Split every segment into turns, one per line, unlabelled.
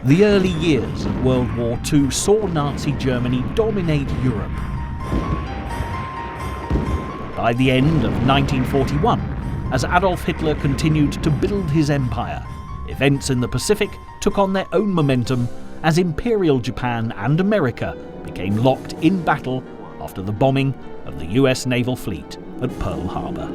The early years of World War II saw Nazi Germany dominate Europe. By the end of 1941, as Adolf Hitler continued to build his empire, events in the Pacific took on their own momentum as Imperial Japan and America became locked in battle after the bombing of the US naval fleet at Pearl Harbor.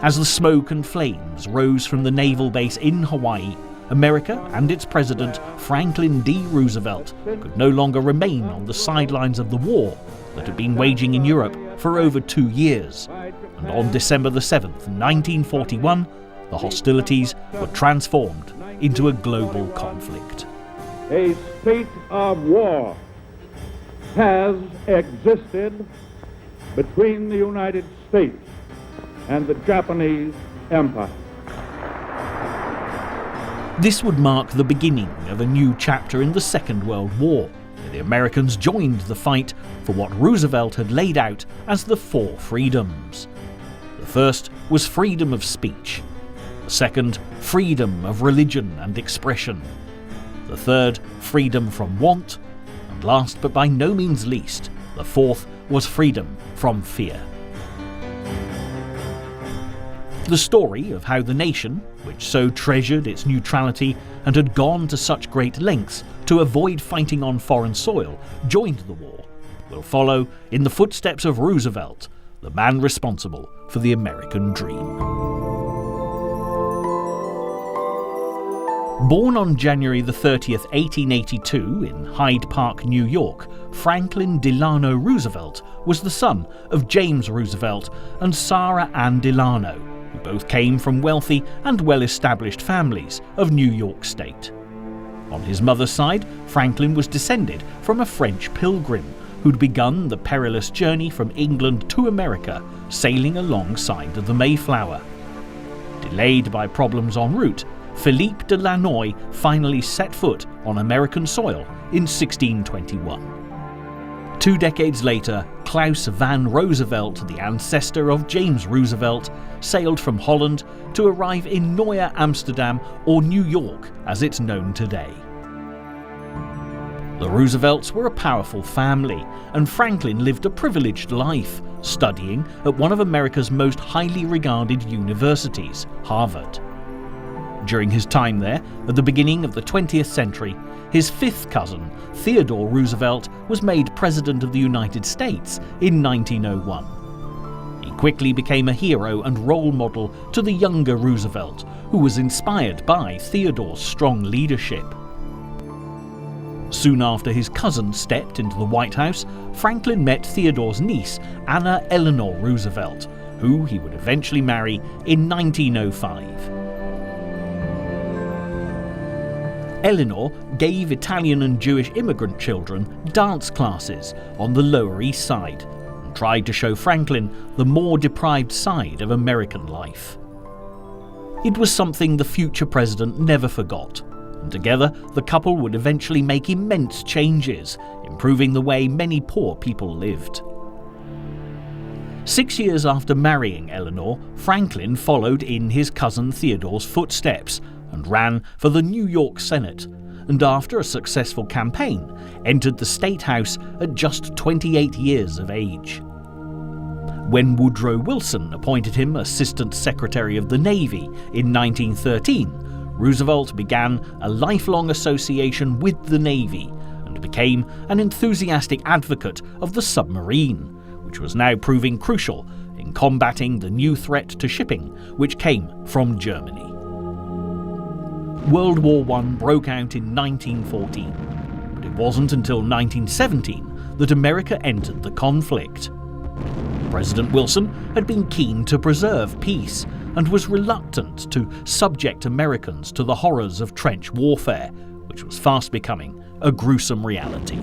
As the smoke and flames rose from the naval base in Hawaii, America and its president, Franklin D. Roosevelt, could no longer remain on the sidelines of the war that had been waging in Europe for over 2 years. And on December the 7th, 1941, the hostilities were transformed into a global conflict.
A state of war has existed between the United States and the Japanese Empire.
This would mark the beginning of a new chapter in the Second World War, where the Americans joined the fight for what Roosevelt had laid out as the 4 freedoms. The first was freedom of speech. The second, freedom of religion and expression. The third, freedom from want. And last but by no means least, the fourth was freedom from fear. The story of how the nation, which so treasured its neutrality and had gone to such great lengths to avoid fighting on foreign soil, joined the war, will follow in the footsteps of Roosevelt, the man responsible for the American dream. Born on January the 30th, 1882 in Hyde Park, New York, Franklin Delano Roosevelt was the son of James Roosevelt and Sarah Ann Delano, who both came from wealthy and well-established families of New York State. On his mother's side, Franklin was descended from a French pilgrim who'd begun the perilous journey from England to America, sailing alongside the Mayflower. Delayed by problems en route, Philippe de Lannoy finally set foot on American soil in 1621. 2 decades later, Claus van Roosevelt, the ancestor of James Roosevelt, sailed from Holland to arrive in Nieuw Amsterdam, or New York as it's known today. The Roosevelts were a powerful family, and Franklin lived a privileged life, studying at one of America's most highly regarded universities, Harvard. During his time there, at the beginning of the 20th century, his 5th cousin, Theodore Roosevelt, was made President of the United States in 1901. He quickly became a hero and role model to the younger Roosevelt, who was inspired by Theodore's strong leadership. Soon after his cousin stepped into the White House, Franklin met Theodore's niece, Anna Eleanor Roosevelt, who he would eventually marry in 1905. Eleanor gave Italian and Jewish immigrant children dance classes on the Lower East Side and tried to show Franklin the more deprived side of American life. It was something the future president never forgot, and together the couple would eventually make immense changes, improving the way many poor people lived. 6 years after marrying Eleanor, Franklin followed in his cousin Theodore's footsteps and ran for the New York Senate, and after a successful campaign, entered the State House at just 28 years of age. When Woodrow Wilson appointed him Assistant Secretary of the Navy in 1913, Roosevelt began a lifelong association with the Navy and became an enthusiastic advocate of the submarine, which was now proving crucial in combating the new threat to shipping which came from Germany. World War I broke out in 1914, but it wasn't until 1917 that America entered the conflict. President Wilson had been keen to preserve peace and was reluctant to subject Americans to the horrors of trench warfare, which was fast becoming a gruesome reality.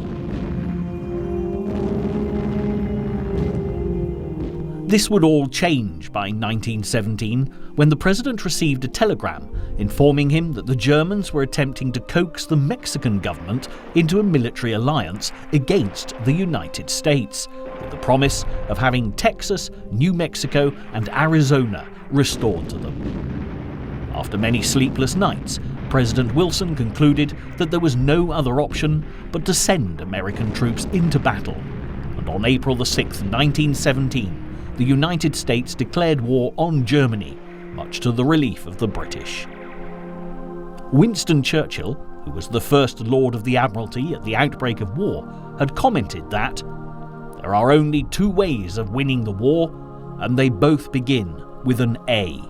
This would all change by 1917 when the president received a telegram informing him that the Germans were attempting to coax the Mexican government into a military alliance against the United States, with the promise of having Texas, New Mexico and Arizona restored to them. After many sleepless nights, President Wilson concluded that there was no other option but to send American troops into battle, and on April 6, 1917, the United States declared war on Germany, much to the relief of the British. Winston Churchill, who was the first Lord of the Admiralty at the outbreak of war, had commented that, "There are only two ways of winning the war, and they both begin with an A."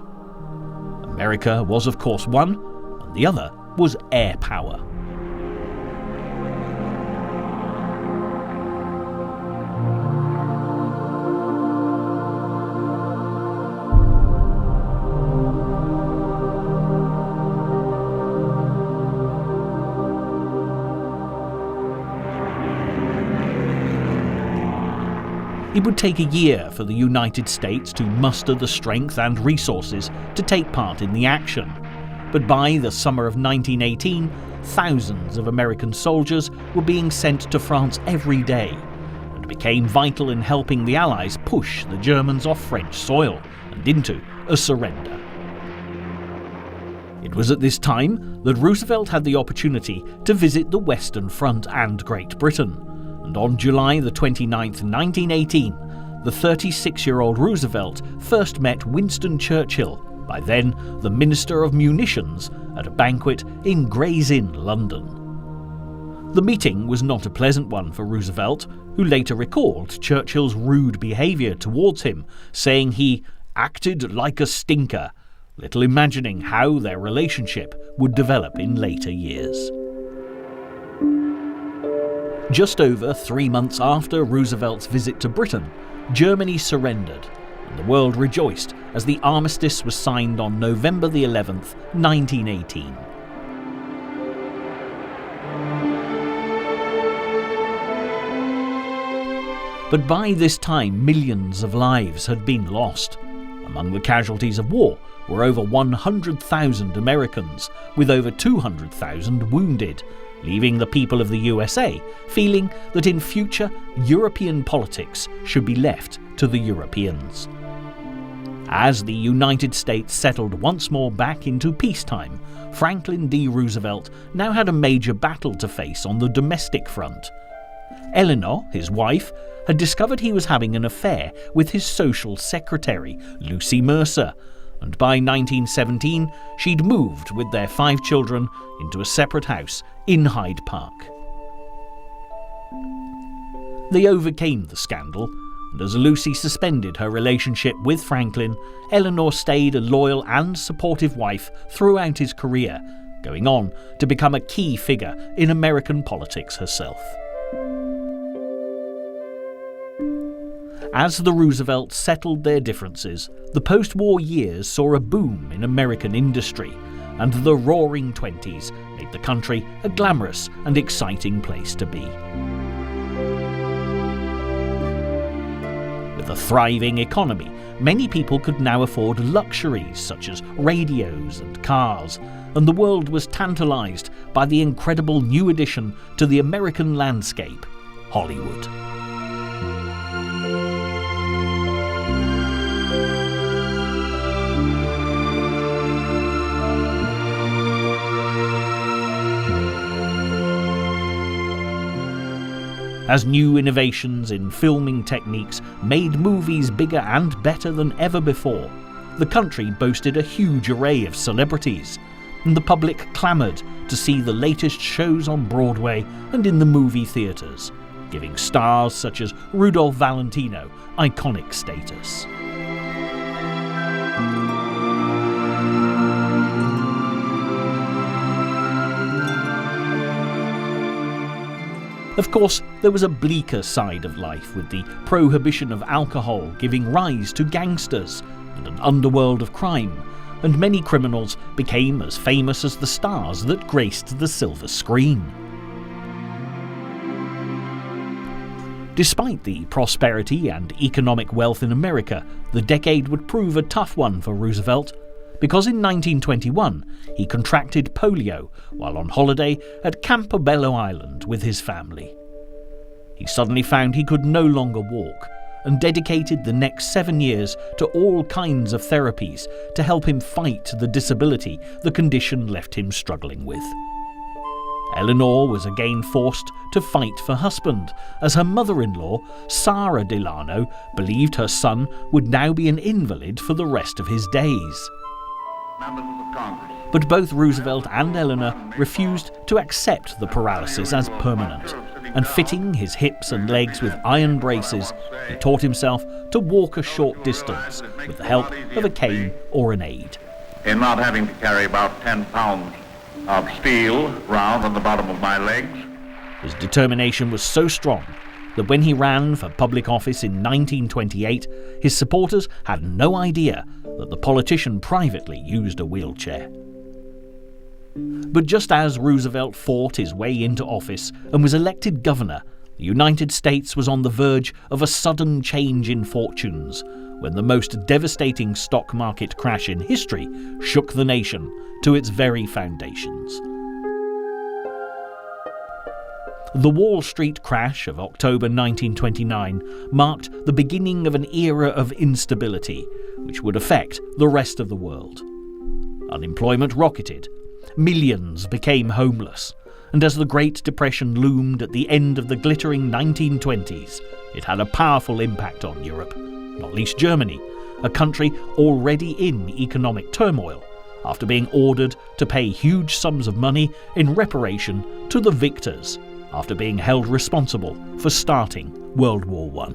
America was of course one, and the other was air power. It would take a year for the United States to muster the strength and resources to take part in the action. But by the summer of 1918, thousands of American soldiers were being sent to France every day, and became vital in helping the Allies push the Germans off French soil and into a surrender. It was at this time that Roosevelt had the opportunity to visit the Western Front and Great Britain. And on July the 29th, 1918, the 36-year-old Roosevelt first met Winston Churchill, by then the Minister of Munitions, at a banquet in Gray's Inn, London. The meeting was not a pleasant one for Roosevelt, who later recalled Churchill's rude behaviour towards him, saying he acted like a stinker, little imagining how their relationship would develop in later years. Just over 3 months after Roosevelt's visit to Britain, Germany surrendered, and the world rejoiced as the armistice was signed on November the 11th, 1918. But by this time, millions of lives had been lost. Among the casualties of war were over 100,000 Americans, with over 200,000 wounded, leaving the people of the USA feeling that in future European politics should be left to the Europeans. As the United States settled once more back into peacetime, Franklin D. Roosevelt now had a major battle to face on the domestic front. Eleanor, his wife, had discovered he was having an affair with his social secretary, Lucy Mercer, and by 1917 she'd moved with their 5 children into a separate house in Hyde Park. They overcame the scandal, and as Lucy suspended her relationship with Franklin, Eleanor stayed a loyal and supportive wife throughout his career, going on to become a key figure in American politics herself. As the Roosevelts settled their differences, the post-war years saw a boom in American industry, and the Roaring Twenties made the country a glamorous and exciting place to be. With a thriving economy, many people could now afford luxuries such as radios and cars, and the world was tantalised by the incredible new addition to the American landscape, Hollywood. As new innovations in filming techniques made movies bigger and better than ever before, the country boasted a huge array of celebrities, and the public clamoured to see the latest shows on Broadway and in the movie theatres, giving stars such as Rudolph Valentino iconic status. Of course, there was a bleaker side of life, with the prohibition of alcohol giving rise to gangsters and an underworld of crime, and many criminals became as famous as the stars that graced the silver screen. Despite the prosperity and economic wealth in America, the decade would prove a tough one for Roosevelt, because in 1921 he contracted polio while on holiday at Campobello Island with his family. He suddenly found he could no longer walk and dedicated the next 7 years to all kinds of therapies to help him fight the disability the condition left him struggling with. Eleanor was again forced to fight for husband, as her mother-in-law, Sarah Delano, believed her son would now be an invalid for the rest of his days. But both Roosevelt and Eleanor refused to accept the paralysis as permanent, and fitting his hips and legs with iron braces, he taught himself to walk a short distance with the help of a cane or an aid.
In not having to carry about 10 pounds of steel round on the bottom of my legs.
His determination was so strong that when he ran for public office in 1928, his supporters had no idea that the politician privately used a wheelchair. But just as Roosevelt fought his way into office and was elected governor, the United States was on the verge of a sudden change in fortunes, when the most devastating stock market crash in history shook the nation to its very foundations. The Wall Street crash of October 1929 marked the beginning of an era of instability, which would affect the rest of the world. Unemployment rocketed, millions became homeless, and as the Great Depression loomed at the end of the glittering 1920s, it had a powerful impact on Europe, not least Germany, a country already in economic turmoil, after being ordered to pay huge sums of money in reparation to the victors after being held responsible for starting World War I.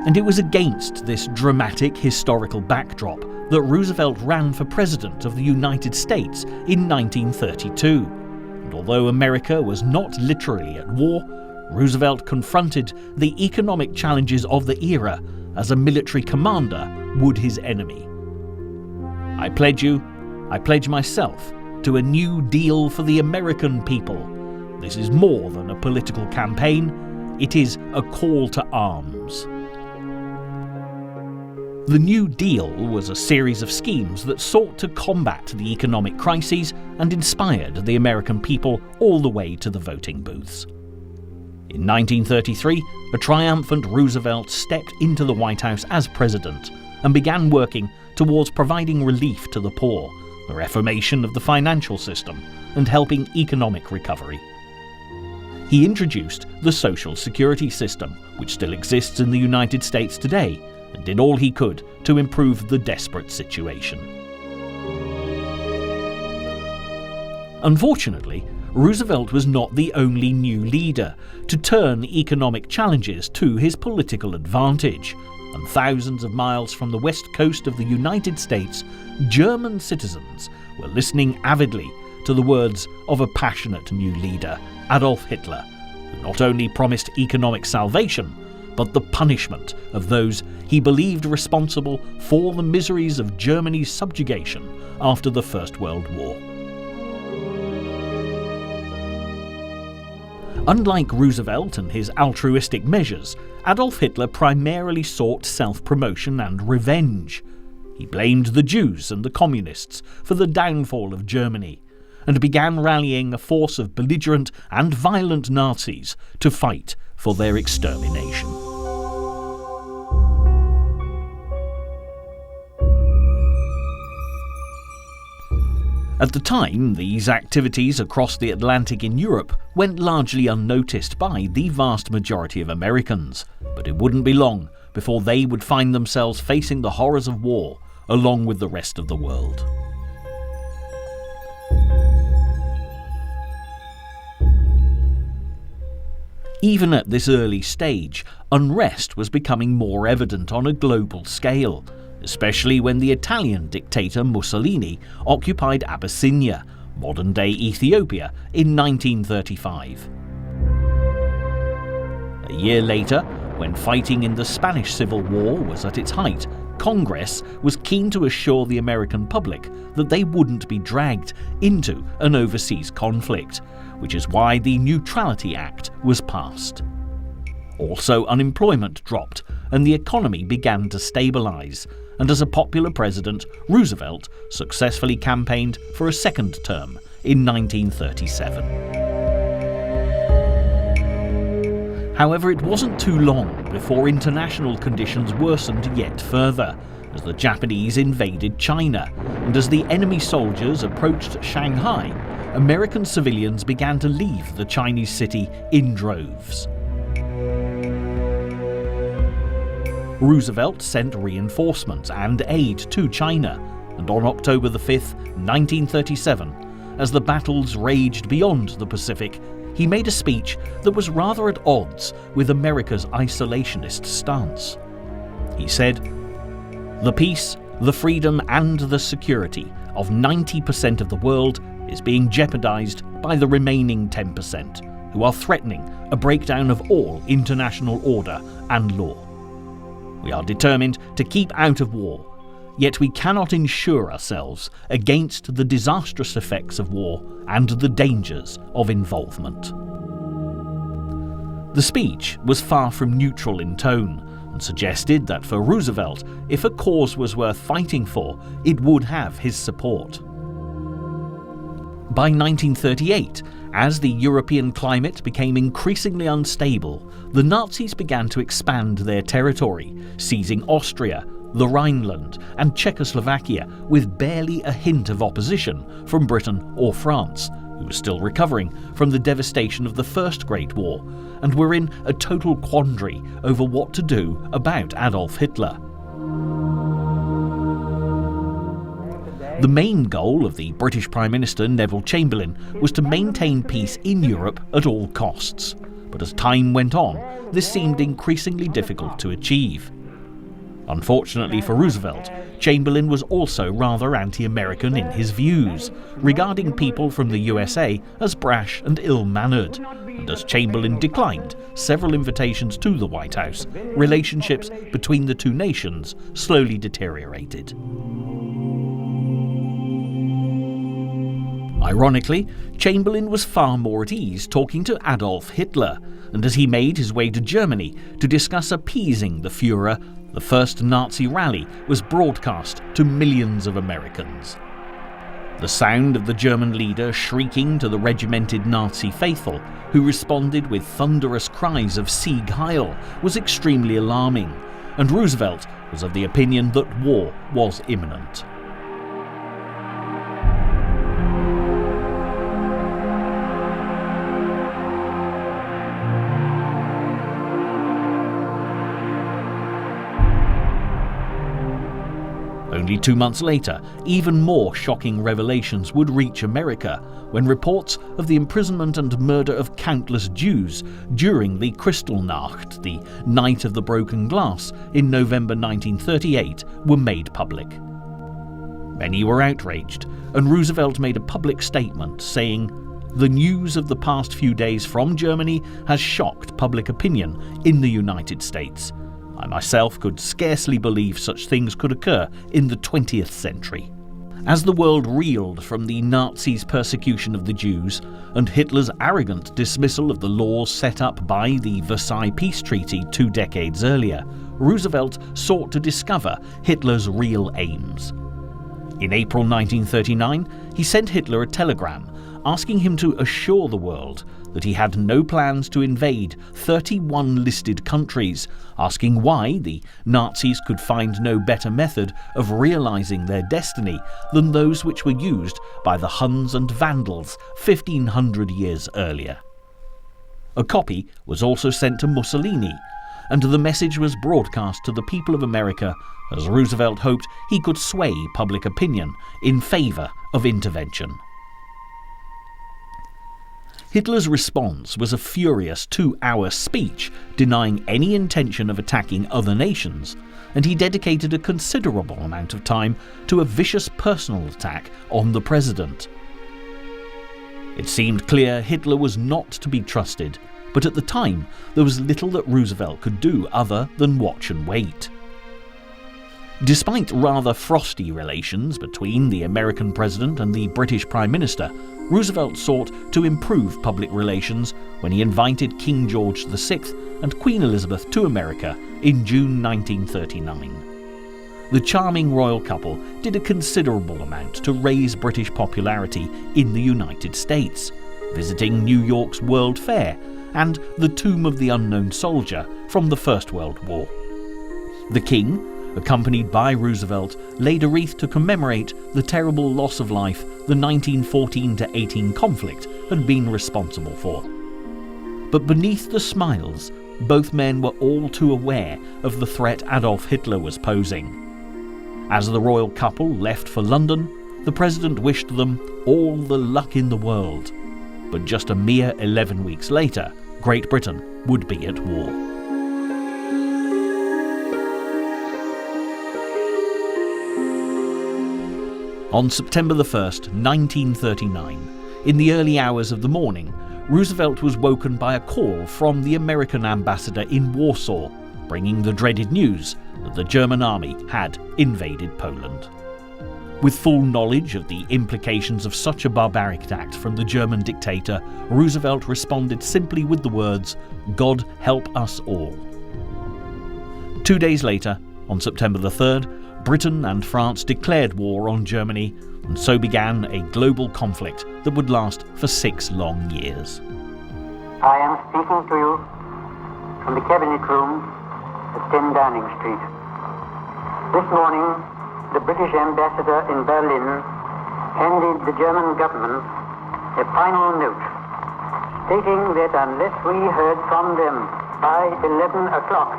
And it was against this dramatic historical backdrop that Roosevelt ran for President of the United States in 1932. And although America was not literally at war, Roosevelt confronted the economic challenges of the era as a military commander would his enemy. I pledge myself to a new deal for the American people. This is more than a political campaign, it is a call to arms. The New Deal was a series of schemes that sought to combat the economic crises and inspired the American people all the way to the voting booths. In 1933, a triumphant Roosevelt stepped into the White House as president and began working towards providing relief to the poor, the reformation of the financial system, and helping economic recovery. He introduced the Social Security system, which still exists in the United States today, and did all he could to improve the desperate situation. Unfortunately, Roosevelt was not the only new leader to turn economic challenges to his political advantage, and thousands of miles from the west coast of the United States, German citizens were listening avidly to the words of a passionate new leader, Adolf Hitler, who not only promised economic salvation, but the punishment of those he believed responsible for the miseries of Germany's subjugation after the First World War. Unlike Roosevelt and his altruistic measures, Adolf Hitler primarily sought self-promotion and revenge. He blamed the Jews and the communists for the downfall of Germany, and began rallying a force of belligerent and violent Nazis to fight for their extermination. At the time, these activities across the Atlantic in Europe went largely unnoticed by the vast majority of Americans, but it wouldn't be long before they would find themselves facing the horrors of war along with the rest of the world. Even at this early stage, unrest was becoming more evident on a global scale, especially when the Italian dictator Mussolini occupied Abyssinia, modern-day Ethiopia, in 1935. A year later, when fighting in the Spanish Civil War was at its height, Congress was keen to assure the American public that they wouldn't be dragged into an overseas conflict, which is why the Neutrality Act was passed. Also, unemployment dropped and the economy began to stabilise, and as a popular president, Roosevelt successfully campaigned for a second term in 1937. However, it wasn't too long before international conditions worsened yet further, as the Japanese invaded China, and as the enemy soldiers approached Shanghai, American civilians began to leave the Chinese city in droves. Roosevelt sent reinforcements and aid to China, and on October 5, 1937, as the battles raged beyond the Pacific, he made a speech that was rather at odds with America's isolationist stance. He said, "The peace, the freedom and the security of 90% of the world is being jeopardized by the remaining 10%, who are threatening a breakdown of all international order and law. We are determined to keep out of war, yet we cannot insure ourselves against the disastrous effects of war and the dangers of involvement." The speech was far from neutral in tone and suggested that for Roosevelt, if a cause was worth fighting for, it would have his support. By 1938, as the European climate became increasingly unstable, the Nazis began to expand their territory, seizing Austria, the Rhineland and Czechoslovakia with barely a hint of opposition from Britain or France, who were still recovering from the devastation of the First Great War and were in a total quandary over what to do about Adolf Hitler. The main goal of the British Prime Minister Neville Chamberlain was to maintain peace in Europe at all costs, but as time went on, this seemed increasingly difficult to achieve. Unfortunately for Roosevelt, Chamberlain was also rather anti-American in his views, regarding people from the USA as brash and ill-mannered, and as Chamberlain declined several invitations to the White House, relationships between the two nations slowly deteriorated. Ironically, Chamberlain was far more at ease talking to Adolf Hitler, and as he made his way to Germany to discuss appeasing the Führer, the first Nazi rally was broadcast to millions of Americans. The sound of the German leader shrieking to the regimented Nazi faithful, who responded with thunderous cries of Sieg Heil, was extremely alarming, and Roosevelt was of the opinion that war was imminent. Only 2 months later, even more shocking revelations would reach America when reports of the imprisonment and murder of countless Jews during the Kristallnacht, the Night of the Broken Glass, in November 1938, were made public. Many were outraged, and Roosevelt made a public statement saying, "The news of the past few days from Germany has shocked public opinion in the United States. I myself could scarcely believe such things could occur in the 20th century." As the world reeled from the Nazis' persecution of the Jews and Hitler's arrogant dismissal of the laws set up by the Versailles Peace Treaty 2 decades earlier, Roosevelt sought to discover Hitler's real aims. In April 1939, he sent Hitler a telegram asking him to assure the world that he had no plans to invade 31 listed countries, asking why the Nazis could find no better method of realizing their destiny than those which were used by the Huns and Vandals 1500 years earlier. A copy was also sent to Mussolini, and the message was broadcast to the people of America as Roosevelt hoped he could sway public opinion in favor of intervention. Hitler's response was a furious 2-hour speech denying any intention of attacking other nations, and he dedicated a considerable amount of time to a vicious personal attack on the president. It seemed clear Hitler was not to be trusted, but at the time there was little that Roosevelt could do other than watch and wait. Despite rather frosty relations between the American president and the British Prime Minister, Roosevelt sought to improve public relations when he invited King George VI and Queen Elizabeth to America in June 1939. The charming royal couple did a considerable amount to raise British popularity in the United States, visiting New York's World Fair and the Tomb of the Unknown Soldier from the First World War. The King, accompanied by Roosevelt, laid a wreath to commemorate the terrible loss of life the 1914-18 conflict had been responsible for. But beneath the smiles, both men were all too aware of the threat Adolf Hitler was posing. As the royal couple left for London, the president wished them all the luck in the world. But just a mere 11 weeks later, Great Britain would be at war. On September 1st, 1939, in the early hours of the morning, Roosevelt was woken by a call from the American ambassador in Warsaw, bringing the dreaded news that the German army had invaded Poland. With full knowledge of the implications of such a barbaric act from the German dictator, Roosevelt responded simply with the words, "God help us all." 2 days later, on September the 3rd, Britain and France declared war on Germany, and so began a global conflict that would last for 6 long years.
I am speaking to you from the Cabinet Room at 10 Downing Street. This morning, the British ambassador in Berlin handed the German government a final note stating that unless we heard from them by 11 o'clock,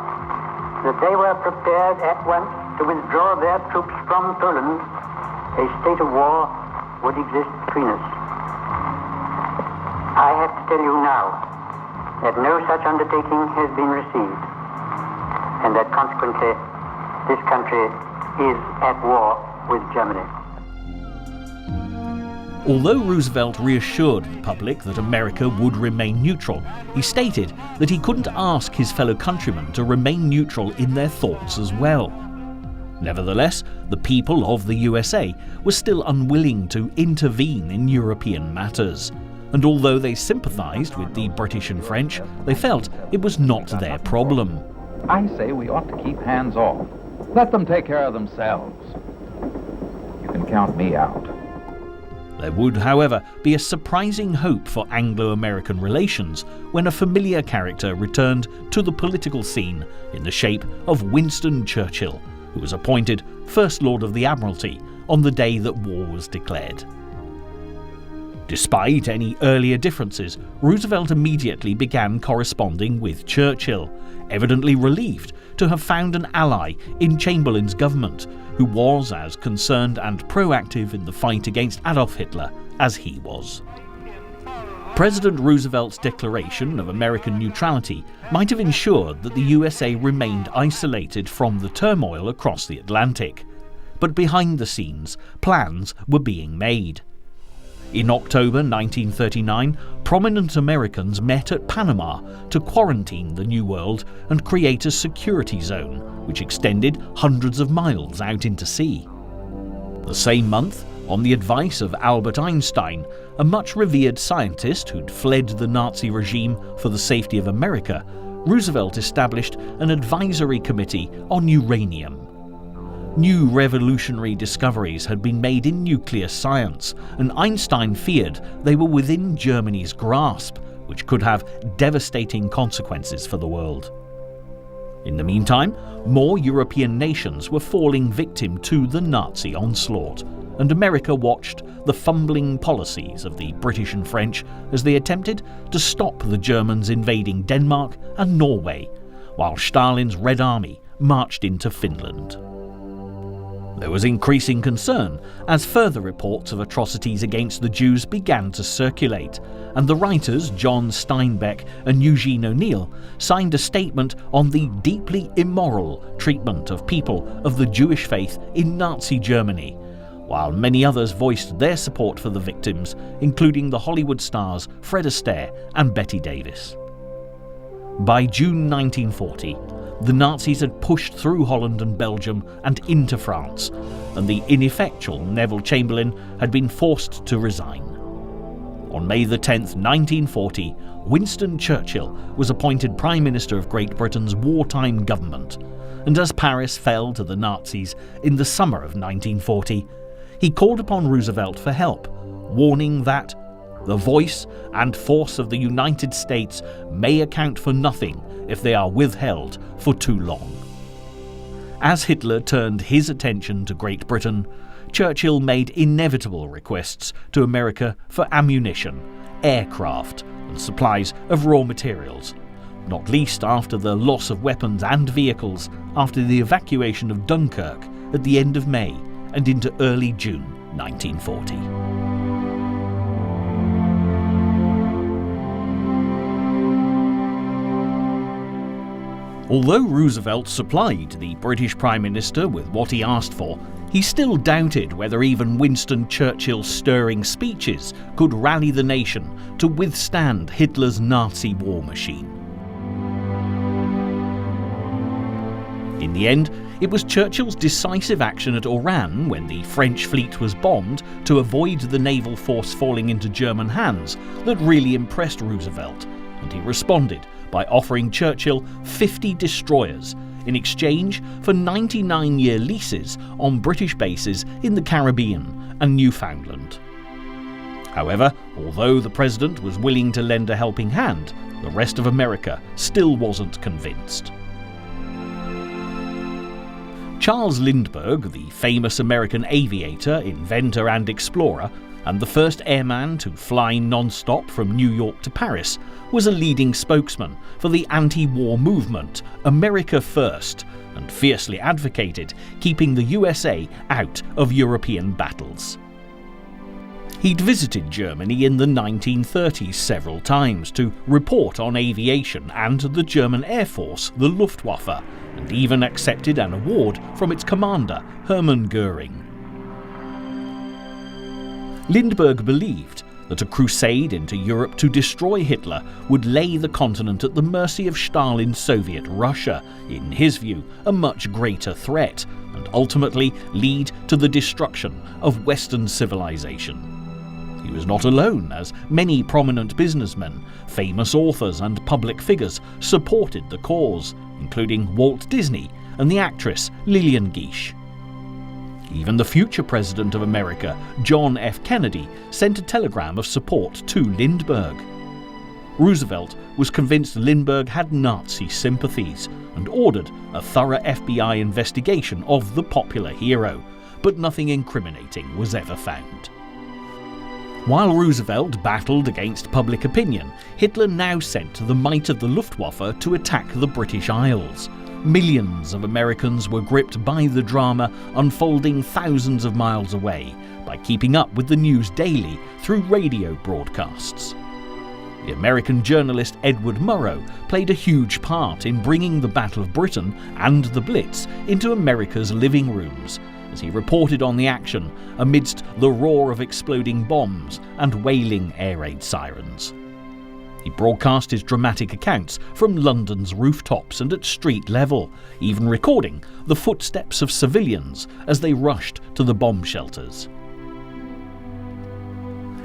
that they were prepared at once to withdraw their troops from Poland, a state of war would exist between us. I have to tell you now that no such undertaking has been received, and that consequently this country is at war with Germany.
Although Roosevelt reassured the public that America would remain neutral, he stated that he couldn't ask his fellow countrymen to remain neutral in their thoughts as well. Nevertheless, the people of the USA were still unwilling to intervene in European matters, and although they sympathised with the British and French, they felt it was not their problem.
I say we ought to keep hands off. Let them take care of themselves. You can count me out.
There would, however, be a surprising hope for Anglo-American relations when a familiar character returned to the political scene in the shape of Winston Churchill, who was appointed First Lord of the Admiralty on the day that war was declared. Despite any earlier differences, Roosevelt immediately began corresponding with Churchill, evidently relieved to have found an ally in Chamberlain's government, who was as concerned and proactive in the fight against Adolf Hitler as he was. President Roosevelt's declaration of American neutrality might have ensured that the USA remained isolated from the turmoil across the Atlantic. But behind the scenes, plans were being made. In October 1939, prominent Americans met at Panama to quarantine the New World and create a security zone, which extended hundreds of miles out into sea. The same month, on the advice of Albert Einstein, a much revered scientist who'd fled the Nazi regime for the safety of America, Roosevelt established an advisory committee on uranium. New revolutionary discoveries had been made in nuclear science, and Einstein feared they were within Germany's grasp, which could have devastating consequences for the world. In the meantime, more European nations were falling victim to the Nazi onslaught, and America watched the fumbling policies of the British and French as they attempted to stop the Germans invading Denmark and Norway, while Stalin's Red Army marched into Finland. There was increasing concern as further reports of atrocities against the Jews began to circulate, and the writers John Steinbeck and Eugene O'Neill signed a statement on the deeply immoral treatment of people of the Jewish faith in Nazi Germany, while many others voiced their support for the victims, including the Hollywood stars Fred Astaire and Bette Davis. By June 1940, the Nazis had pushed through Holland and Belgium and into France, and the ineffectual Neville Chamberlain had been forced to resign. On May the 10th, 1940, Winston Churchill was appointed Prime Minister of Great Britain's wartime government, and as Paris fell to the Nazis in the summer of 1940, he called upon Roosevelt for help, warning that the voice and force of the United States may account for nothing if they are withheld for too long. As Hitler turned his attention to Great Britain, Churchill made inevitable requests to America for ammunition, aircraft, and supplies of raw materials, not least after the loss of weapons and vehicles after the evacuation of Dunkirk at the end of May and into early June 1940. Although Roosevelt supplied the British Prime Minister with what he asked for, he still doubted whether even Winston Churchill's stirring speeches could rally the nation to withstand Hitler's Nazi war machine. In the end, it was Churchill's decisive action at Oran when the French fleet was bombed to avoid the naval force falling into German hands that really impressed Roosevelt, and he responded by offering Churchill 50 destroyers in exchange for 99-year leases on British bases in the Caribbean and Newfoundland. However, although the president was willing to lend a helping hand, the rest of America still wasn't convinced. Charles Lindbergh, the famous American aviator, inventor and explorer, and the first airman to fly non-stop from New York to Paris, was a leading spokesman for the anti-war movement America First, and fiercely advocated keeping the USA out of European battles. He'd visited Germany in the 1930s several times to report on aviation and the German Air Force, the Luftwaffe, and even accepted an award from its commander, Hermann Göring. Lindbergh believed that a crusade into Europe to destroy Hitler would lay the continent at the mercy of Stalin's Soviet Russia, in his view a much greater threat, and ultimately lead to the destruction of Western civilization. He was not alone, as many prominent businessmen, famous authors and public figures supported the cause, including Walt Disney and the actress Lillian Gish. Even the future President of America, John F. Kennedy, sent a telegram of support to Lindbergh. Roosevelt was convinced Lindbergh had Nazi sympathies and ordered a thorough FBI investigation of the popular hero, but nothing incriminating was ever found. While Roosevelt battled against public opinion, Hitler now sent the might of the Luftwaffe to attack the British Isles. Millions of Americans were gripped by the drama unfolding thousands of miles away by keeping up with the news daily through radio broadcasts. The American journalist Edward Murrow played a huge part in bringing the Battle of Britain and the Blitz into America's living rooms, as he reported on the action amidst the roar of exploding bombs and wailing air raid sirens. He broadcast his dramatic accounts from London's rooftops and at street level, even recording the footsteps of civilians as they rushed to the bomb shelters.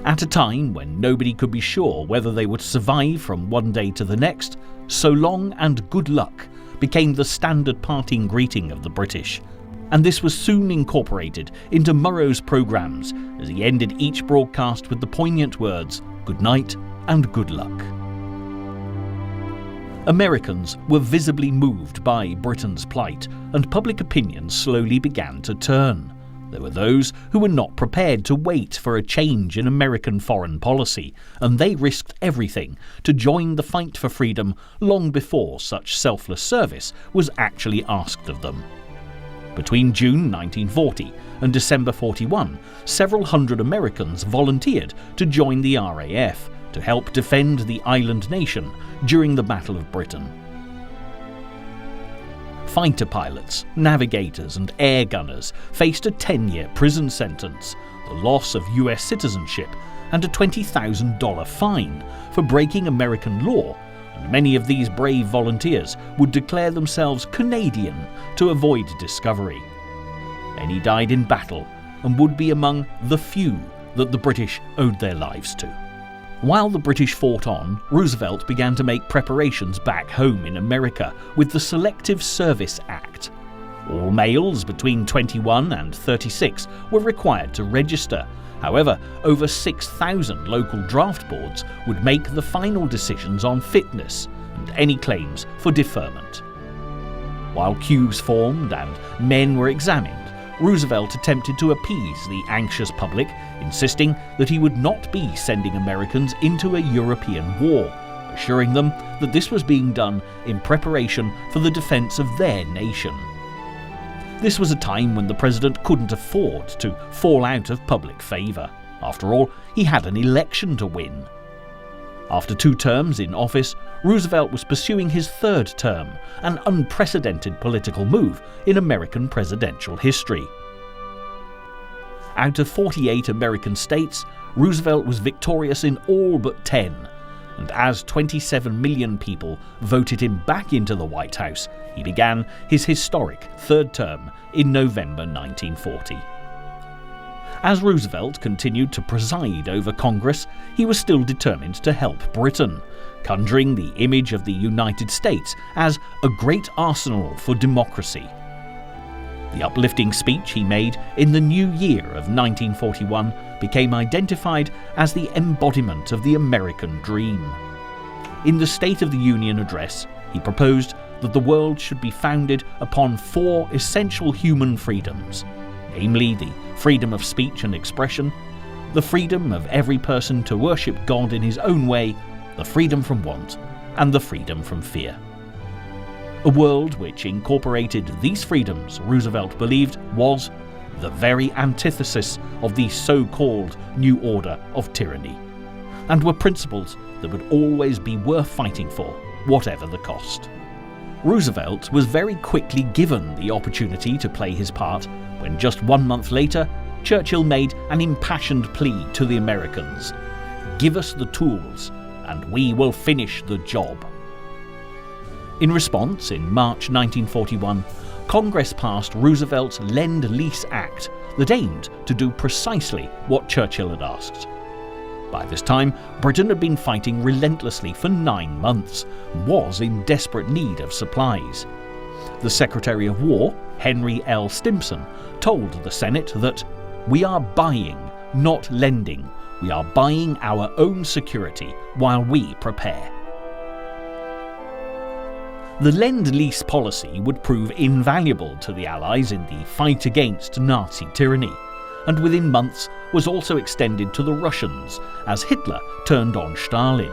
At a time when nobody could be sure whether they would survive from one day to the next, "So long and good luck" became the standard parting greeting of the British, and this was soon incorporated into Murrow's programmes as he ended each broadcast with the poignant words, "Good night and good luck." Americans were visibly moved by Britain's plight, and public opinion slowly began to turn. There were those who were not prepared to wait for a change in American foreign policy, and they risked everything to join the fight for freedom long before such selfless service was actually asked of them. Between June 1940 and December 41, several hundred Americans volunteered to join the RAF to help defend the island nation during the Battle of Britain. Fighter pilots, navigators and air gunners faced a 10-year prison sentence, the loss of US citizenship and a $20,000 fine for breaking American law Many of these brave volunteers would declare themselves Canadian to avoid discovery. Many died in battle and would be among the few that the British owed their lives to. While the British fought on, Roosevelt began to make preparations back home in America with the Selective Service Act. All males between 21 and 36 were required to register. However, over 6,000 local draft boards would make the final decisions on fitness and any claims for deferment. While queues formed and men were examined, Roosevelt attempted to appease the anxious public, insisting that he would not be sending Americans into a European war, assuring them that this was being done in preparation for the defense of their nation. This was a time when the president couldn't afford to fall out of public favor. After all, he had an election to win. After 2 terms in office, Roosevelt was pursuing his 3rd term, an unprecedented political move in American presidential history. Out of 48 American states, Roosevelt was victorious in all but 10, and as 27 million people voted him back into the White House, he began his historic 3rd term in November 1940. As Roosevelt continued to preside over Congress, he was still determined to help Britain, conjuring the image of the United States as a great arsenal for democracy. The uplifting speech he made in the new year of 1941 became identified as the embodiment of the American dream. In the State of the Union address, he proposed that the world should be founded upon 4 essential human freedoms, namely the freedom of speech and expression, the freedom of every person to worship God in his own way, the freedom from want, and the freedom from fear. A world which incorporated these freedoms, Roosevelt believed, was the very antithesis of the so-called New Order of tyranny, and were principles that would always be worth fighting for, whatever the cost. Roosevelt was very quickly given the opportunity to play his part when just 1 month later, Churchill made an impassioned plea to the Americans: "Give us the tools, and we will finish the job." In response, in March 1941, Congress passed Roosevelt's Lend-Lease Act that aimed to do precisely what Churchill had asked. By this time, Britain had been fighting relentlessly for 9 months and was in desperate need of supplies. The Secretary of War, Henry L. Stimson, told the Senate that "We are buying, not lending. We are buying our own security while we prepare." The Lend-Lease policy would prove invaluable to the Allies in the fight against Nazi tyranny, and within months was also extended to the Russians as Hitler turned on Stalin.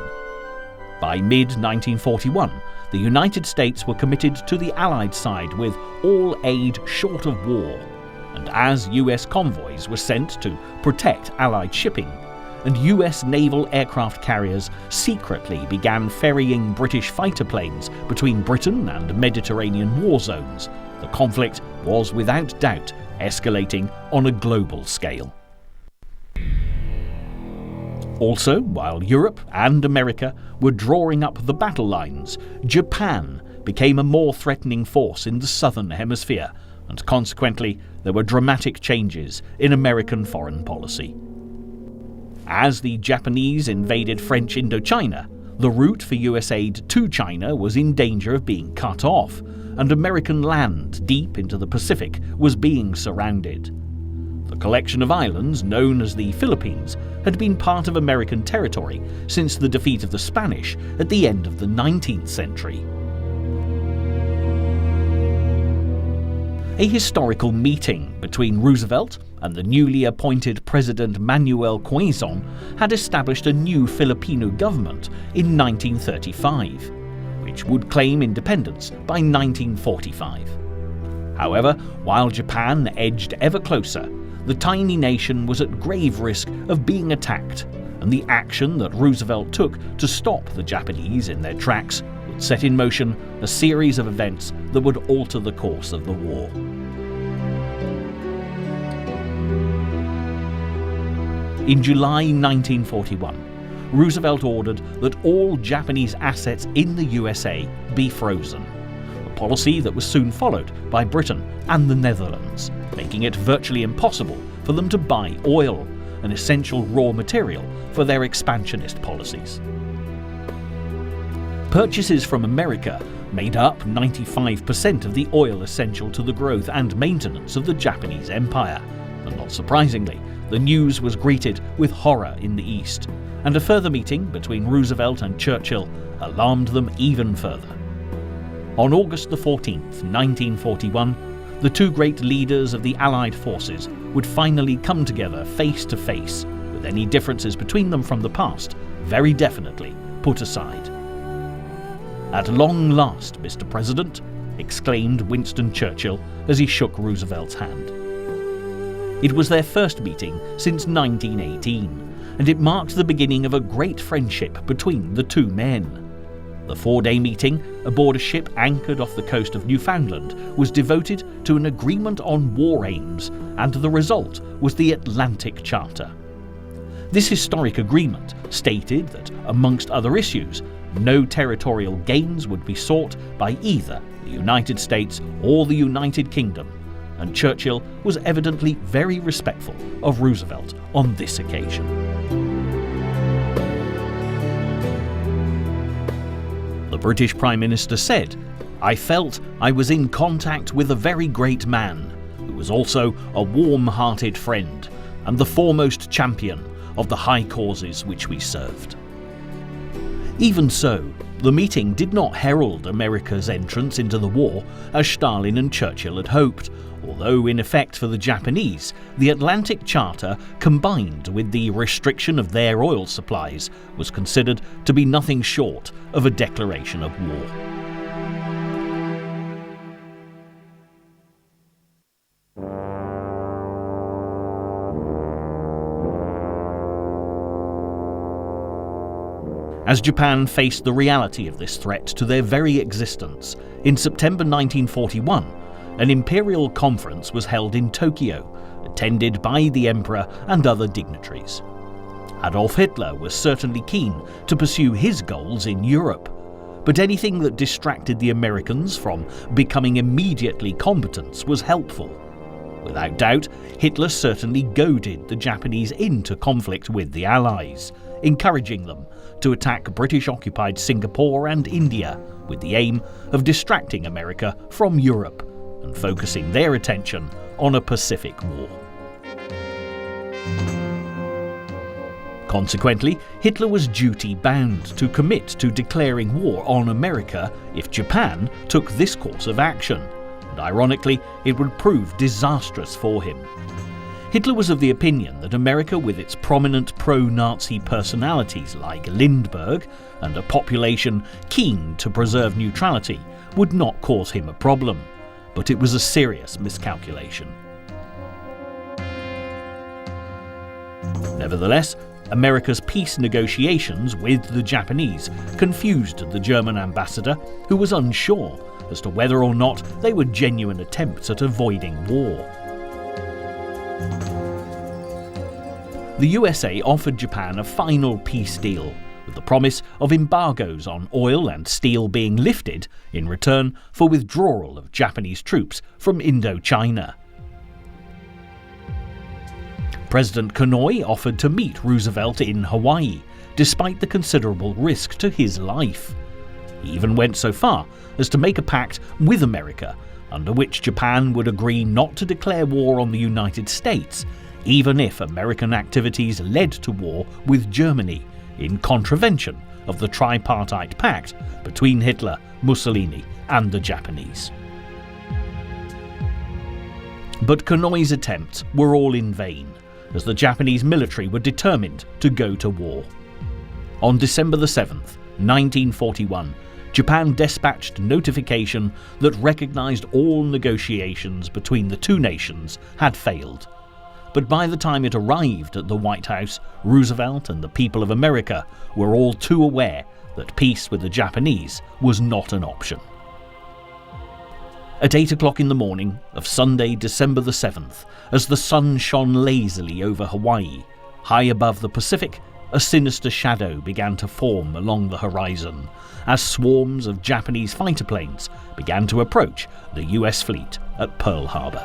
By mid-1941, the United States were committed to the Allied side with all aid short of war, and as US convoys were sent to protect Allied shipping, and US naval aircraft carriers secretly began ferrying British fighter planes between Britain and Mediterranean war zones, the conflict was without doubt escalating on a global scale. Also, while Europe and America were drawing up the battle lines, Japan became a more threatening force in the southern hemisphere, and consequently there were dramatic changes in American foreign policy. As the Japanese invaded French Indochina, the route for US aid to China was in danger of being cut off, and American land deep into the Pacific was being surrounded. The collection of islands known as the Philippines had been part of American territory since the defeat of the Spanish at the end of the 19th century. A historical meeting between Roosevelt and the newly appointed President Manuel Quezon had established a new Filipino government in 1935, which would claim independence by 1945. However, while Japan edged ever closer, the tiny nation was at grave risk of being attacked, and the action that Roosevelt took to stop the Japanese in their tracks would set in motion a series of events that would alter the course of the war. In July 1941, Roosevelt ordered that all Japanese assets in the USA be frozen, a policy that was soon followed by Britain and the Netherlands, making it virtually impossible for them to buy oil, an essential raw material for their expansionist policies. Purchases from America made up 95% of the oil essential to the growth and maintenance of the Japanese Empire, and not surprisingly, the news was greeted with horror in the East, and a further meeting between Roosevelt and Churchill alarmed them even further. On August the 14th, 1941, the two great leaders of the Allied forces would finally come together face to face, with any differences between them from the past very definitely put aside. "At long last, Mr. President," exclaimed Winston Churchill as he shook Roosevelt's hand. It was their first meeting since 1918, and it marked the beginning of a great friendship between the two men. The 4-day meeting aboard a ship anchored off the coast of Newfoundland was devoted to an agreement on war aims, and the result was the Atlantic Charter. This historic agreement stated that, amongst other issues, no territorial gains would be sought by either the United States or the United Kingdom, and Churchill was evidently very respectful of Roosevelt on this occasion. The British Prime Minister said, "I felt I was in contact with a very great man, who was also a warm-hearted friend and the foremost champion of the high causes which we served." Even so, the meeting did not herald America's entrance into the war as Stalin and Churchill had hoped, although in effect for the Japanese, the Atlantic Charter, combined with the restriction of their oil supplies, was considered to be nothing short of a declaration of war. As Japan faced the reality of this threat to their very existence, in September 1941, an imperial conference was held in Tokyo, attended by the emperor and other dignitaries. Adolf Hitler was certainly keen to pursue his goals in Europe, but anything that distracted the Americans from becoming immediately combatants was helpful. Without doubt, Hitler certainly goaded the Japanese into conflict with the Allies, encouraging them to attack British-occupied Singapore and India with the aim of distracting America from Europe and focusing their attention on a Pacific war. Consequently, Hitler was duty-bound to commit to declaring war on America if Japan took this course of action, and ironically, it would prove disastrous for him. Hitler was of the opinion that America, with its prominent pro-Nazi personalities like Lindbergh and a population keen to preserve neutrality, would not cause him a problem, but it was a serious miscalculation. Nevertheless, America's peace negotiations with the Japanese confused the German ambassador, who was unsure as to whether or not they were genuine attempts at avoiding war. The USA offered Japan a final peace deal, with the promise of embargoes on oil and steel being lifted in return for withdrawal of Japanese troops from Indochina. President Konoye offered to meet Roosevelt in Hawaii, despite the considerable risk to his life. He even went so far as to make a pact with America, under which Japan would agree not to declare war on the United States, even if American activities led to war with Germany, in contravention of the tripartite pact between Hitler, Mussolini, and the Japanese. But Konoye's attempts were all in vain, as the Japanese military were determined to go to war. On December the 7th, 1941, Japan dispatched notification that recognized all negotiations between the two nations had failed. But by the time it arrived at the White House, Roosevelt and the people of America were all too aware that peace with the Japanese was not an option. At 8 o'clock in the morning of Sunday, December the 7th, as the sun shone lazily over Hawaii, high above the Pacific, a sinister shadow began to form along the horizon as swarms of Japanese fighter planes began to approach the US fleet at Pearl Harbor.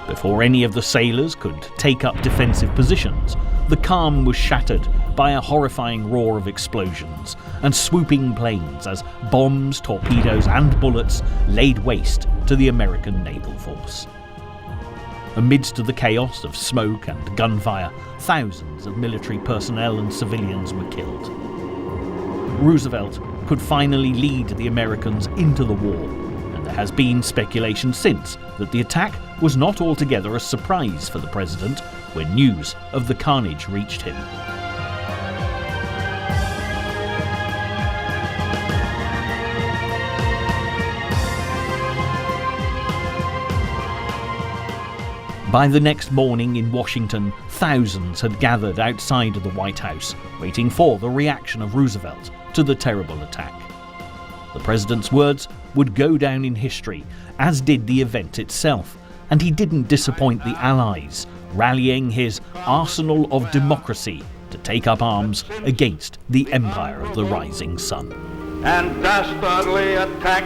Before any of the sailors could take up defensive positions, the calm was shattered by a horrifying roar of explosions and swooping planes as bombs, torpedoes and bullets laid waste to the American naval force. Amidst the chaos of smoke and gunfire, thousands of military personnel and civilians were killed. Roosevelt could finally lead the Americans into the war, and there has been speculation since that the attack was not altogether a surprise for the president when news of the carnage reached him. By the next morning in Washington, thousands had gathered outside of the White House, waiting for the reaction of Roosevelt to the terrible attack. The president's words would go down in history, as did the event itself, and he didn't disappoint the Allies, rallying his arsenal of democracy to take up arms against the empire of the rising sun.
And dastardly attack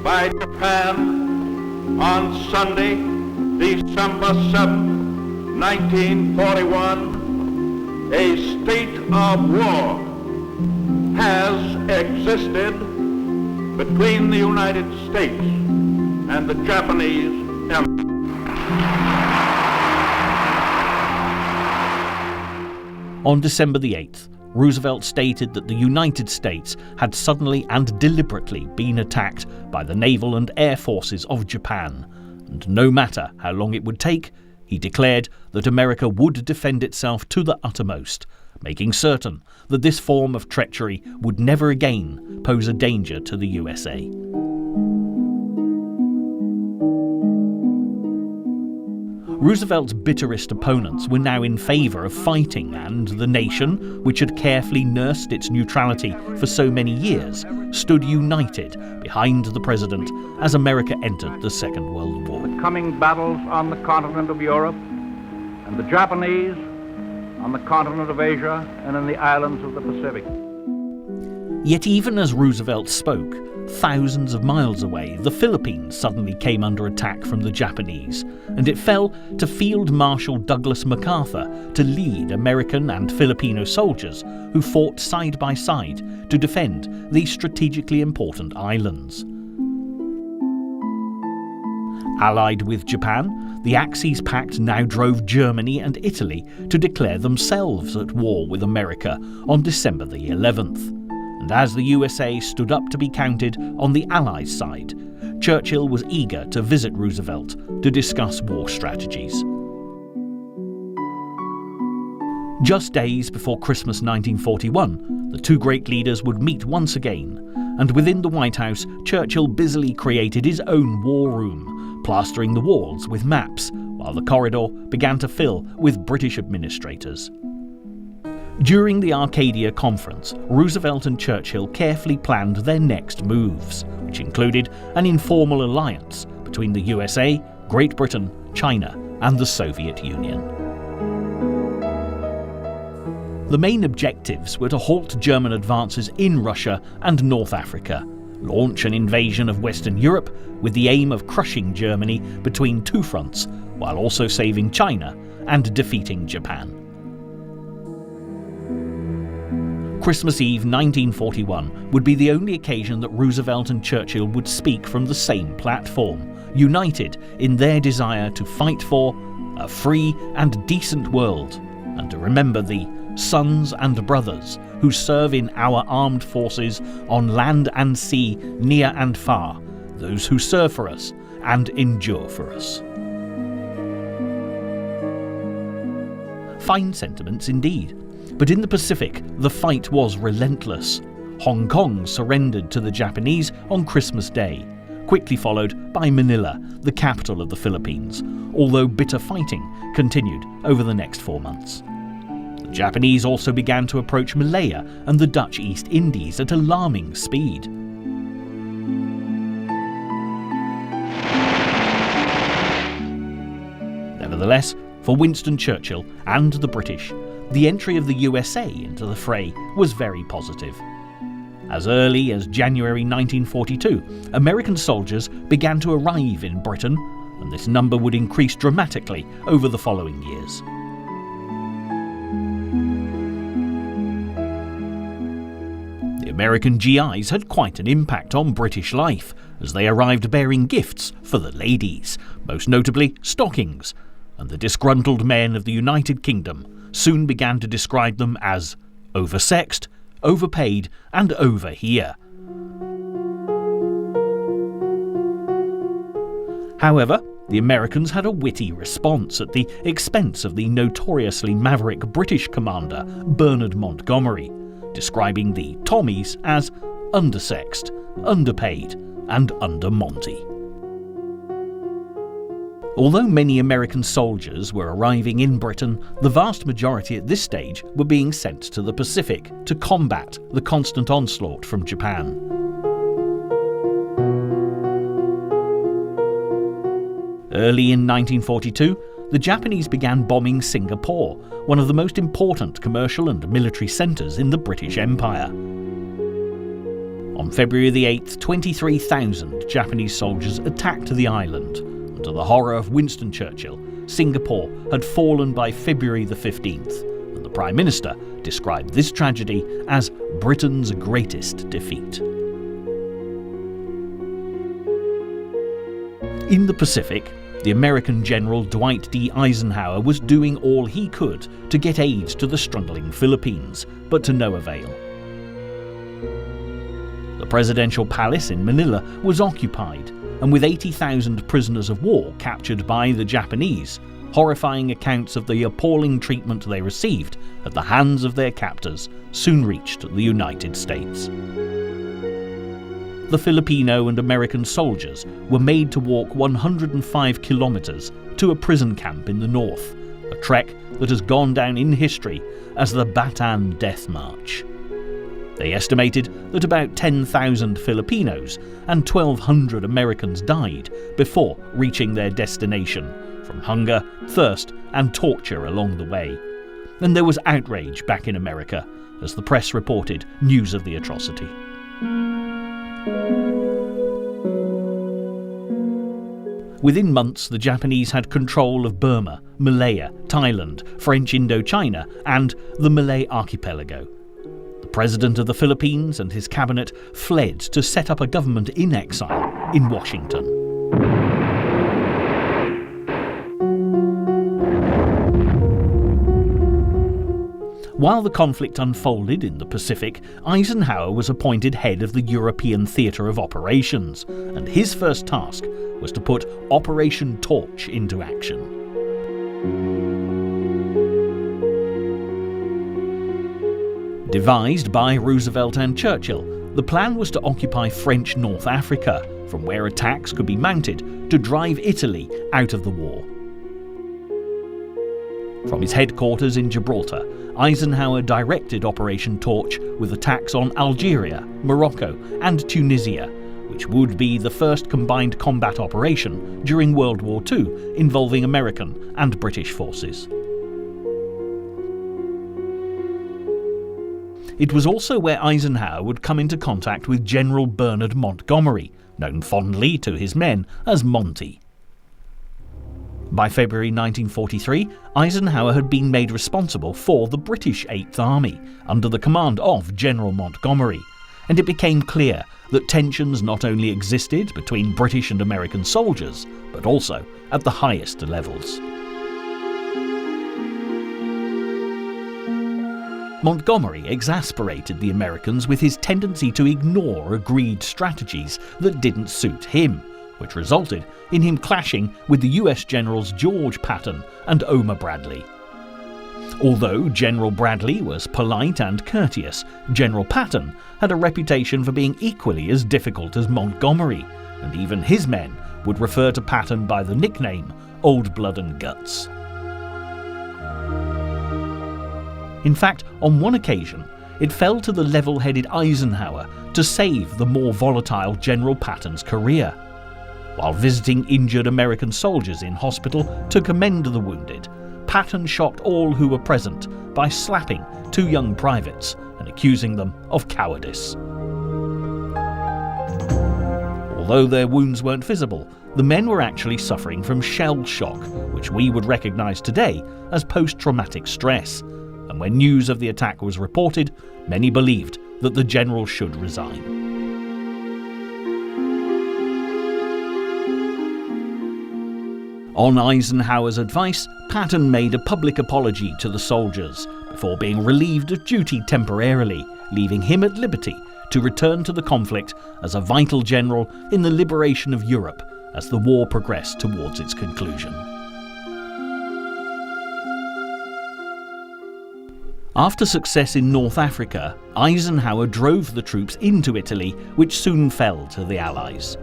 by Japan on Sunday, December 7, 1941, a state of war has existed between the United States and the Japanese Empire.
On December the 8th, Roosevelt stated that the United States had suddenly and deliberately been attacked by the naval and air forces of Japan, and no matter how long it would take, he declared that America would defend itself to the uttermost, making certain that this form of treachery would never again pose a danger to the USA. Roosevelt's bitterest opponents were now in favour of fighting, and the nation, which had carefully nursed its neutrality for so many years, stood united behind the president as America entered the Second World War.
The coming battles on the continent of Europe and the Japanese on the continent of Asia and in the islands of the Pacific.
Yet even as Roosevelt spoke, thousands of miles away, the Philippines suddenly came under attack from the Japanese, and it fell to Field Marshal Douglas MacArthur to lead American and Filipino soldiers who fought side by side to defend these strategically important islands. Allied with Japan, the Axis Pact now drove Germany and Italy to declare themselves at war with America on December the 11th. And as the USA stood up to be counted on the Allies' side, Churchill was eager to visit Roosevelt to discuss war strategies. Just days before Christmas 1941, the two great leaders would meet once again, and within the White House, Churchill busily created his own war room, plastering the walls with maps, while the corridor began to fill with British administrators. During the Arcadia Conference, Roosevelt and Churchill carefully planned their next moves, which included an informal alliance between the USA, Great Britain, China, and the Soviet Union. The main objectives were to halt German advances in Russia and North Africa, launch an invasion of Western Europe with the aim of crushing Germany between two fronts, while also saving China and defeating Japan. Christmas Eve 1941 would be the only occasion that Roosevelt and Churchill would speak from the same platform, united in their desire to fight for a free and decent world, and to remember the sons and brothers who serve in our armed forces on land and sea, near and far, those who serve for us and endure for us. Fine sentiments indeed. But in the Pacific, the fight was relentless. Hong Kong surrendered to the Japanese on Christmas Day, quickly followed by Manila, the capital of the Philippines, although bitter fighting continued over the next 4 months. The Japanese also began to approach Malaya and the Dutch East Indies at alarming speed. Nevertheless, for Winston Churchill and the British, the entry of the USA into the fray was very positive. As early as January 1942, American soldiers began to arrive in Britain, and this number would increase dramatically over the following years. The American GIs had quite an impact on British life, as they arrived bearing gifts for the ladies, most notably stockings, and the disgruntled men of the United Kingdom soon began to describe them as oversexed, overpaid, and over here. However, the Americans had a witty response at the expense of the notoriously maverick British commander Bernard Montgomery, describing the Tommies as undersexed, underpaid, and under-Monty. Although many American soldiers were arriving in Britain, the vast majority at this stage were being sent to the Pacific to combat the constant onslaught from Japan. Early in 1942, the Japanese began bombing Singapore, one of the most important commercial and military centres in the British Empire. On February the 8th, 23,000 Japanese soldiers attacked the island. To the horror of Winston Churchill, Singapore had fallen by February the 15th, and the Prime Minister described this tragedy as Britain's greatest defeat. In the Pacific, the American General Dwight D. Eisenhower was doing all he could to get aid to the struggling Philippines, but to no avail. The presidential palace in Manila was occupied, and with 80,000 prisoners of war captured by the Japanese, horrifying accounts of the appalling treatment they received at the hands of their captors soon reached the United States. The Filipino and American soldiers were made to walk 105 kilometers to a prison camp in the north, a trek that has gone down in history as the Bataan Death March. They estimated that about 10,000 Filipinos and 1,200 Americans died before reaching their destination, from hunger, thirst, and torture along the way. And there was outrage back in America as the press reported news of the atrocity. Within months, the Japanese had control of Burma, Malaya, Thailand, French Indochina, and the Malay archipelago. The President of the Philippines and his cabinet fled to set up a government in exile in Washington. While the conflict unfolded in the Pacific, Eisenhower was appointed head of the European Theatre of Operations, and his first task was to put Operation Torch into action. Devised by Roosevelt and Churchill, the plan was to occupy French North Africa, from where attacks could be mounted to drive Italy out of the war. From his headquarters in Gibraltar, Eisenhower directed Operation Torch with attacks on Algeria, Morocco, and Tunisia, which would be the first combined combat operation during World War II involving American and British forces. It was also where Eisenhower would come into contact with General Bernard Montgomery, known fondly to his men as Monty. By February 1943, Eisenhower had been made responsible for the British Eighth Army, under the command of General Montgomery, and it became clear that tensions not only existed between British and American soldiers, but also at the highest levels. Montgomery exasperated the Americans with his tendency to ignore agreed strategies that didn't suit him, which resulted in him clashing with the US generals George Patton and Omar Bradley. Although General Bradley was polite and courteous, General Patton had a reputation for being equally as difficult as Montgomery, and even his men would refer to Patton by the nickname Old Blood and Guts. In fact, on one occasion, it fell to the level-headed Eisenhower to save the more volatile General Patton's career. While visiting injured American soldiers in hospital to commend the wounded, Patton shocked all who were present by slapping 2 young privates and accusing them of cowardice. Although their wounds weren't visible, the men were actually suffering from shell shock, which we would recognise today as post-traumatic stress. And when news of the attack was reported, many believed that the general should resign. On Eisenhower's advice, Patton made a public apology to the soldiers before being relieved of duty temporarily, leaving him at liberty to return to the conflict as a vital general in the liberation of Europe as the war progressed towards its conclusion. After success in North Africa, Eisenhower drove the troops into Italy, which soon fell to the Allies.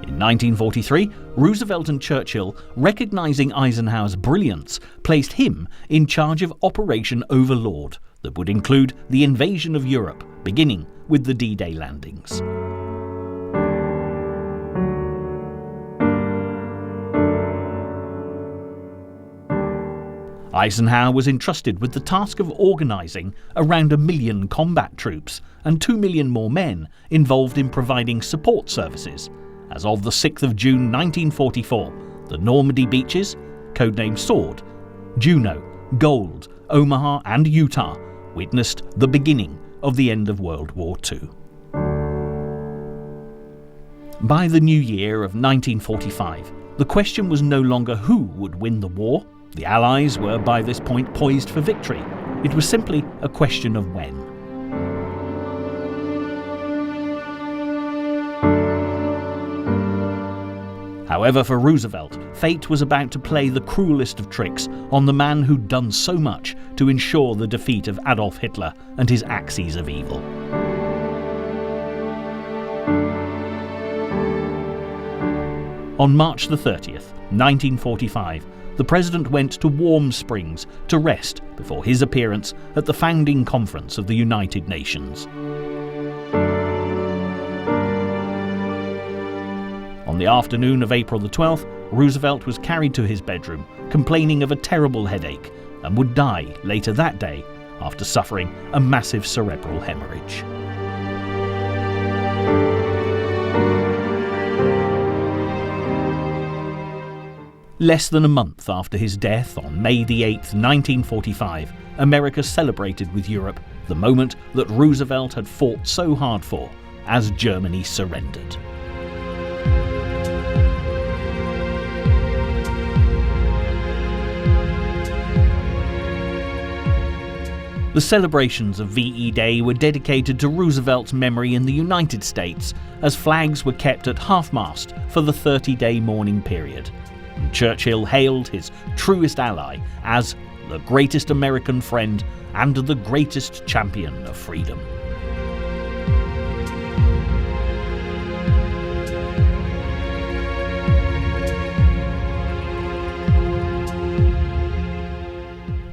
In 1943, Roosevelt and Churchill, recognizing Eisenhower's brilliance, placed him in charge of Operation Overlord, that would include the invasion of Europe, beginning with the D-Day landings. Eisenhower was entrusted with the task of organising around 1 million combat troops and 2 million more men involved in providing support services. As of the 6th of June 1944, the Normandy beaches, codenamed Sword, Juno, Gold, Omaha and Utah witnessed the beginning of the end of World War II. By the new year of 1945, the question was no longer who would win the war. The Allies were by this point poised for victory. It was simply a question of when. However, for Roosevelt, fate was about to play the cruelest of tricks on the man who'd done so much to ensure the defeat of Adolf Hitler and his axis of evil. On March the 30th, 1945, the president went to Warm Springs to rest before his appearance at the founding conference of the United Nations. On the afternoon of April the 12th, Roosevelt was carried to his bedroom, complaining of a terrible headache, and would die later that day after suffering a massive cerebral hemorrhage. Less than a month after his death on May the 8th, 1945, America celebrated with Europe the moment that Roosevelt had fought so hard for, as Germany surrendered. The celebrations of VE Day were dedicated to Roosevelt's memory in the United States, as flags were kept at half-mast for the 30-day mourning period. And Churchill hailed his truest ally as the greatest American friend and the greatest champion of freedom.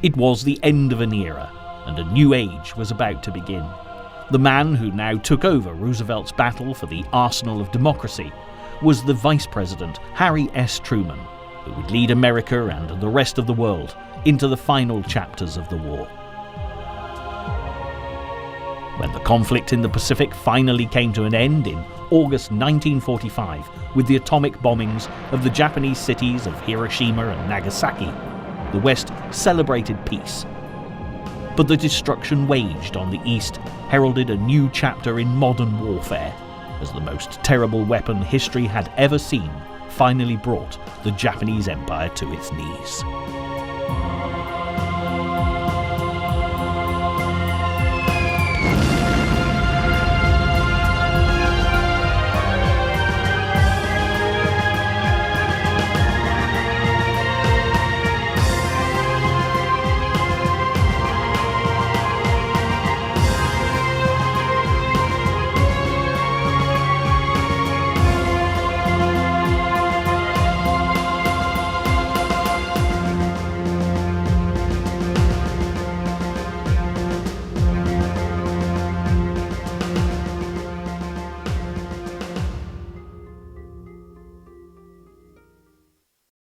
It was the end of an era, and a new age was about to begin. The man who now took over Roosevelt's battle for the arsenal of democracy was the Vice President Harry S. Truman, who would lead America and the rest of the world into the final chapters of the war. When the conflict in the Pacific finally came to an end in August 1945 with the atomic bombings of the Japanese cities of Hiroshima and Nagasaki, the West celebrated peace. But the destruction waged on the East heralded a new chapter in modern warfare, as the most terrible weapon history had ever seen finally brought the Japanese Empire to its knees.